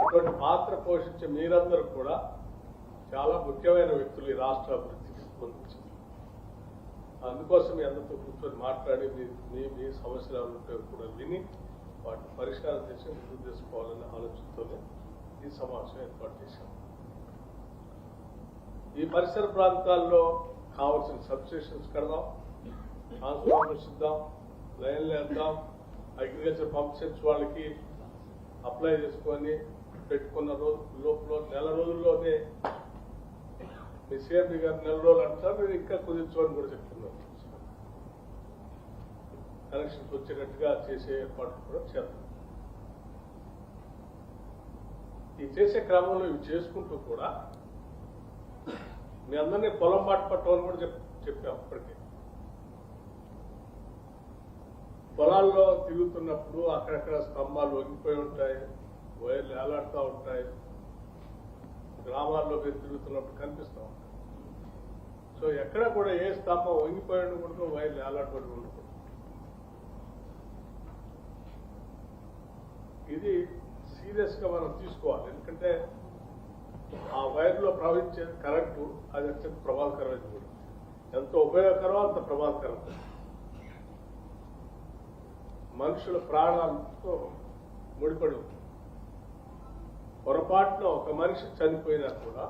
అటువంటి పాత్ర పోషించే మీరందరూ కూడా చాలా ముఖ్యమైన వ్యక్తులు ఈ రాష్ట్ర అభివృద్ధికి సంబంధించి. అందుకోసం మీ అందరితో కూర్చొని మాట్లాడి మీ సమస్యలు ఉంటే కూడా విని వాటిని పరిష్కారం చేసి ముందుకు తీసుకోవాలనే ఆలోచనతోనే ఈ సమావేశం ఏర్పాటు చేశాం. ఈ పరిసర ప్రాంతాల్లో కావాల్సిన సబ్స్టేషన్స్ కడదాం, ట్రాన్స్ఫార్మర్స్ ఇద్దాం, లైన్లు వేద్దాం, అగ్రికల్చర్ పంప్ సెట్స్ వాళ్ళకి అప్లై చేసుకొని పెట్టుకున్న లోపల నెల రోజుల్లోనే మీ సిఆర్పి గారు నెల రోజులు అంటారు, మీరు ఇంకా కుదించుకోని కూడా చెప్తున్నారు. కనెక్షన్స్ వచ్చేటట్టుగా చేసే ఏర్పాట్లు కూడా చేద్దాం. ఈ చేసే క్రమంలో ఇవి చేసుకుంటూ కూడా మీ అందరినీ పొలం బాట పట్టమని కూడా చెప్పాం. అప్పటికే పొలాల్లో తిరుగుతున్నప్పుడు అక్కడక్కడ స్తంభాలు వంగిపోయి ఉంటాయి, వైర్లు ఏలాడుతూ ఉంటాయి, గ్రామాల్లో మీరు తిరుగుతున్నప్పుడు కనిపిస్తూ ఉంటాయి. సో ఎక్కడ కూడా ఏ స్తంభం వంగిపోయి ఉండకూడదు, వైర్లు ఏలాడబడి ఉండకూడదు. ఇది సీరియస్ గా మనం తీసుకోవాలి. ఎందుకంటే ఆ వైర్లో ప్రవహించే కరెంటు అది అత్యంత ప్రమాదకరమైనది కూడా. ఎంత ఉపయోగకరమో అంత ప్రమాదకరం. మనుషుల ప్రాణాలతో ముడిపడి ఉంది. పొరపాటున ఒక మనిషి చనిపోయినా కూడా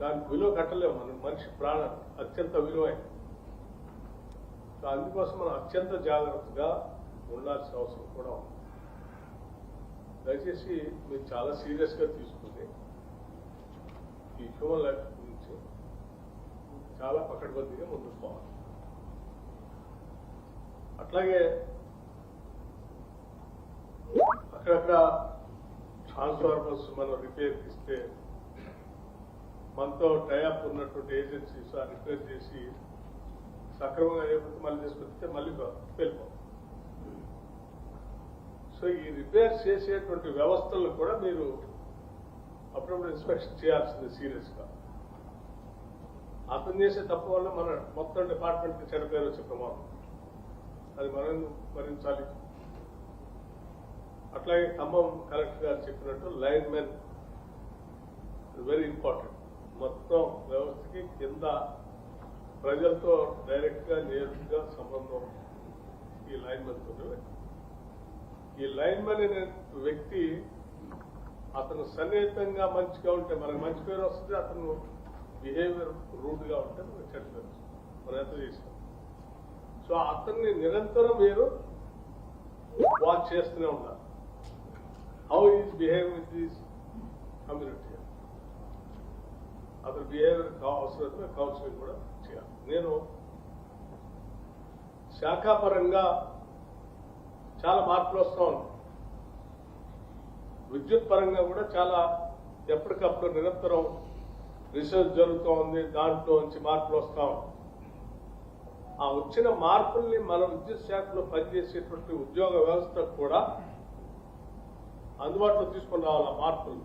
దానికి విలువ కట్టలేము. మనం మనిషి ప్రాణం అత్యంత విలువైంది. సో అందుకోసం మనం అత్యంత జాగ్రత్తగా ఉండాల్సిన అవసరం కూడా ఉంది. దయచేసి మీరు చాలా సీరియస్గా తీసుకుని ఈ హ్యూమన్ లైఫ్ గురించి చాలా పకడ్బందీగా ముందుకు పోవాలి. అట్లాగే అక్కడక్కడ ట్రాన్స్ఫార్మర్స్ మనం రిపేర్కి ఇస్తే మనతో టైఅప్ ఉన్నటువంటి ఏజెన్సీస్ ఆ రిపేర్ చేసి సక్రమంగా అయిపోతే మళ్ళీ తీసుకొస్తే మళ్ళీ వెళ్ళిపోతాం. సో ఈ రిపేర్ చేసేటువంటి వ్యవస్థలను కూడా మీరు అప్పుడప్పుడు ఇన్స్పెక్షన్ చేయాల్సింది సీరియస్గా. అతను చేసే తప్పు వల్ల మన మొత్తం డిపార్ట్మెంట్కి చెడ్డ పేరు వచ్చే ప్రమాదం. అది మనం భరించాలి. అట్లాగే ఖమ్మం కలెక్టర్ గారు చెప్పినట్టు లైన్ మెన్ వెరీ ఇంపార్టెంట్. మొత్తం వ్యవస్థకి కింద ప్రజలతో డైరెక్ట్ గా నేరుగా సంబంధం ఈ లైన్ మెన్తో. ఈ లైన్ మెన్ అనే వ్యక్తి అతను సన్నిహితంగా మంచిగా ఉంటే మనకు మంచి పేరు వస్తుంది, అతను బిహేవియర్ రూడ్ గా ఉంటే మనకు చెడ్డ పేరు వస్తుంది. మనం ఎంత చేసాం. సో అతన్ని నిరంతరం మీరు వాచ్ చేస్తూనే ఉండాలి. How is behave with this community, అతని బిహేవియర్ అవసరమే కౌన్సిలింగ్ కూడా చేయాలి. నేను శాఖాపరంగా చాలా మార్పులు వస్తూ ఉన్నాయి. విద్యుత్ పరంగా కూడా చాలా ఎప్పటికప్పుడు నిరంతరం రీసెర్చ్ జరుగుతూ ఉంది. దాంట్లో నుంచి మార్పులు వస్తూ ఉన్నాయి. ఆ వచ్చిన మార్పుల్ని మన విద్యుత్ శాఖలో పనిచేసేటువంటి ఉద్యోగ వ్యవస్థకు కూడా అందుబాటులో తీసుకుని రావాలి. ఆ మార్పులు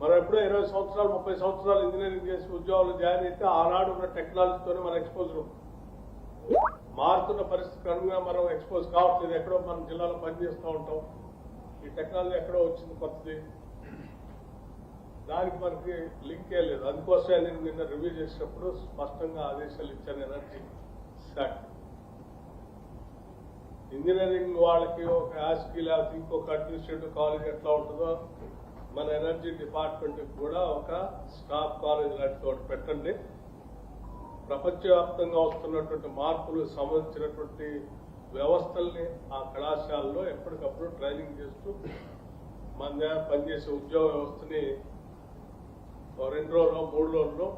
మనం ఎప్పుడో 20 సంవత్సరాలు 30 సంవత్సరాలు ఇంజనీరింగ్ చేసి ఉద్యోగాలు జాయిన్ అయితే ఆనాడు ఉన్న టెక్నాలజీతోనే మన ఎక్స్పోజర్ ఉంది. మారుతున్న పరిస్థితికి అనుగుణంగా మనం ఎక్స్పోజ్ కావట్లేదు. ఎక్కడో మన జిల్లాలో పనిచేస్తూ ఉంటాం. ఈ టెక్నాలజీ ఎక్కడో వచ్చింది కొత్తది, దానికి మనకి లింకే లేదు. అందుకోసమే నేను నిన్న రివ్యూ చేసినప్పుడు స్పష్టంగా ఆదేశాలు ఇచ్చాను. ఎనర్జీ శాఖ ఇంజనీరింగ్ వాళ్ళకి ఒక యాస్కి లేకపోతే ఇంకొక అడ్మినిస్ట్రేటివ్ కాలేజ్ ఎట్లా ఉంటుందో మన ఎనర్జీ డిపార్ట్మెంట్ కూడా ఒక స్టాఫ్ కాలేజ్ లాంటి ఒకటి పెట్టండి. ప్రపంచవ్యాప్తంగా వస్తున్నటువంటి మార్పులు సంబంధించినటువంటి వ్యవస్థల్ని ఆ కళాశాలలో ఎప్పటికప్పుడు ట్రైనింగ్ చేస్తూ మన దగ్గర పనిచేసే ఉద్యోగ వ్యవస్థని 2 రోజుల్లో 3 రోజుల్లో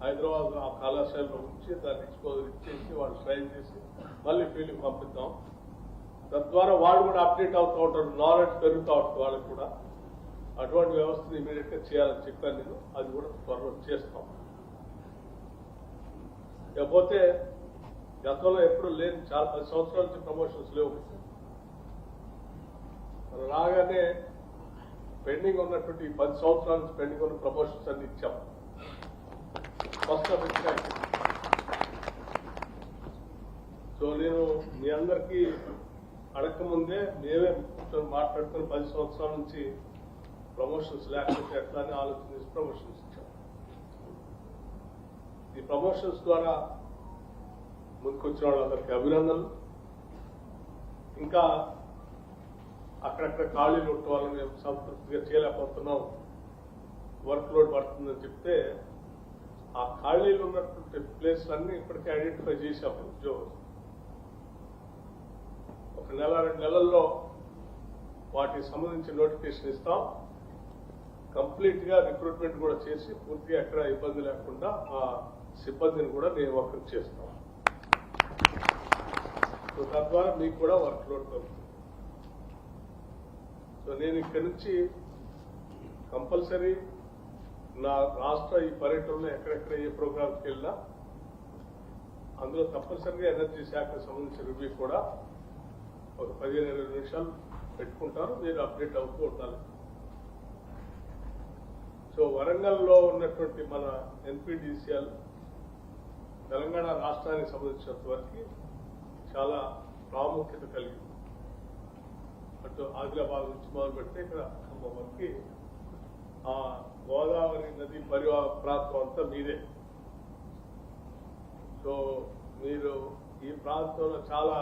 హైదరాబాద్ ఆ కళాశాలలో ఉంచి దాన్ని ఎక్స్పోజర్ ఇచ్చేసి వాళ్ళు ట్రైన్ చేసి మళ్ళీ ఫీల్డ్కి పంపిద్దాం. తద్వారా వాళ్ళు కూడా అప్డేట్ అవుతూ ఉంటారు, నాలెడ్జ్ పెరుగుతూ ఉంటుంది వాళ్ళకి కూడా. అటువంటి వ్యవస్థను ఇమీడియట్ గా చేయాలని చెప్పాను నేను. అది కూడా త్వరలో చేస్తాం. లేకపోతే గతంలో ఎప్పుడు లేని చాలా 10 సంవత్సరాల నుంచి ప్రమోషన్స్ లేవు. మనం రాగానే పెండింగ్ ఉన్నటువంటి 10 సంవత్సరాల నుంచి పెండింగ్ ఉన్న ప్రమోషన్స్ అన్ని ఇచ్చాం. First of it. సో నేను మీ అందరికీ అడగకముందే మేమే కూర్చొని మాట్లాడుకుని 10 సంవత్సరాల నుంచి ప్రమోషన్స్ లేకపోతే ఎట్లా అని ఆలోచన చేసి ప్రమోషన్స్ ఇచ్చాం. ఈ ప్రమోషన్స్ ద్వారా ముందుకొచ్చిన వాళ్ళందరికీ అభినందనలు. ఇంకా అక్కడక్కడ ఖాళీలు ఉంటే వాళ్ళని మేము సంతృప్తిగా చేయలేకపోతున్నాం, వర్క్ లోడ్ పడుతుందని చెప్తే ఆ ఖాళీలు ఉన్నటువంటి ప్లేస్లన్నీ ఇప్పటికే ఐడెంటిఫై చేసాం. ఉద్యోగం ఒక నెల 2 నెలల్లో వాటికి సంబంధించి నోటిఫికేషన్ ఇస్తాం. కంప్లీట్ గా రిక్రూట్మెంట్ కూడా చేసి పూర్తిగా ఎక్కడ ఇబ్బంది లేకుండా ఆ సిబ్బందిని కూడా నియామకం చేస్తాం. సో తద్వారా మీకు కూడా వర్క్ లోడ్ దొరుకుతుంది. సో నేను ఇక్కడి నుంచి కంపల్సరీ నా రాష్ట్ర ఈ పర్యటనలో ఎక్కడెక్కడ ఏ ప్రోగ్రామ్కి వెళ్ళినా అందులో తప్పనిసరిగా ఎనర్జీ శాఖకు సంబంధించిన రివ్యూ కూడా ఒక 15-20 నిమిషాలు పెట్టుకుంటారు. మీరు అప్డేట్ అవుతూ ఉండాలి. సో వరంగల్లో ఉన్నటువంటి మన ఎన్పీడీసీఎల్ తెలంగాణ రాష్ట్రానికి సంబంధించినంత వరకు చాలా ప్రాముఖ్యత కలిగింది. అటు ఆదిలాబాద్ నుంచి మొదలు పెడితే ఇక్కడ ఖమ్మం వరకు ఆ గోదావరి నది పరివాహ ప్రాంతం అంతా మీదే. సో మీరు ఈ ప్రాంతంలో చాలా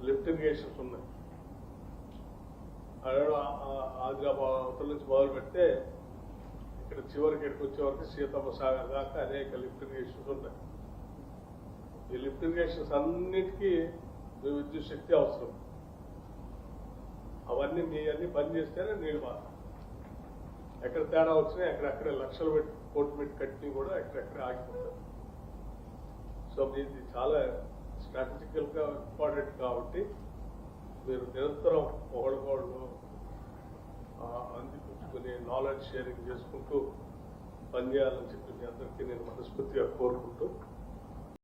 లిఫ్ట్ ఇరిగేషన్స్ ఉన్నాయి. ఆదిలాబాద్ అవతల నుంచి మొదలు పెడితే ఇక్కడ చివరికి ఇక్కడికి వచ్చే వరకు సీతమ్మ సాగర్ దాకా అనేక లిఫ్ట్ ఇరిగేషన్స్ ఉన్నాయి. ఈ లిఫ్ట్ ఇరిగేషన్స్ అన్నిటికీ మీ విద్యుత్ శక్తి అవసరం. అవన్నీ మీ అన్ని పని చేస్తేనే నీళ్ళు మాత్రం ఎక్కడ తేడా వచ్చినా ఎక్కడెక్కడ లక్షలు పెట్టి కోట్లు పెట్టి కట్టినవి కూడా ఎక్కడెక్కడ ఆగిపోతారు. సో ఇది చాలా స్ట్రాటజికల్ గా ఇంపార్టెంట్ కాబట్టి మీరు నిరంతరం ఒకళ్ళకొకళ్ళు అందిపుచ్చుకుని నాలెడ్జ్ షేరింగ్ చేసుకుంటూ పనిచేయాలని చెప్పి మీ అందరికీ నేను మనస్ఫూర్తిగా కోరుకుంటూ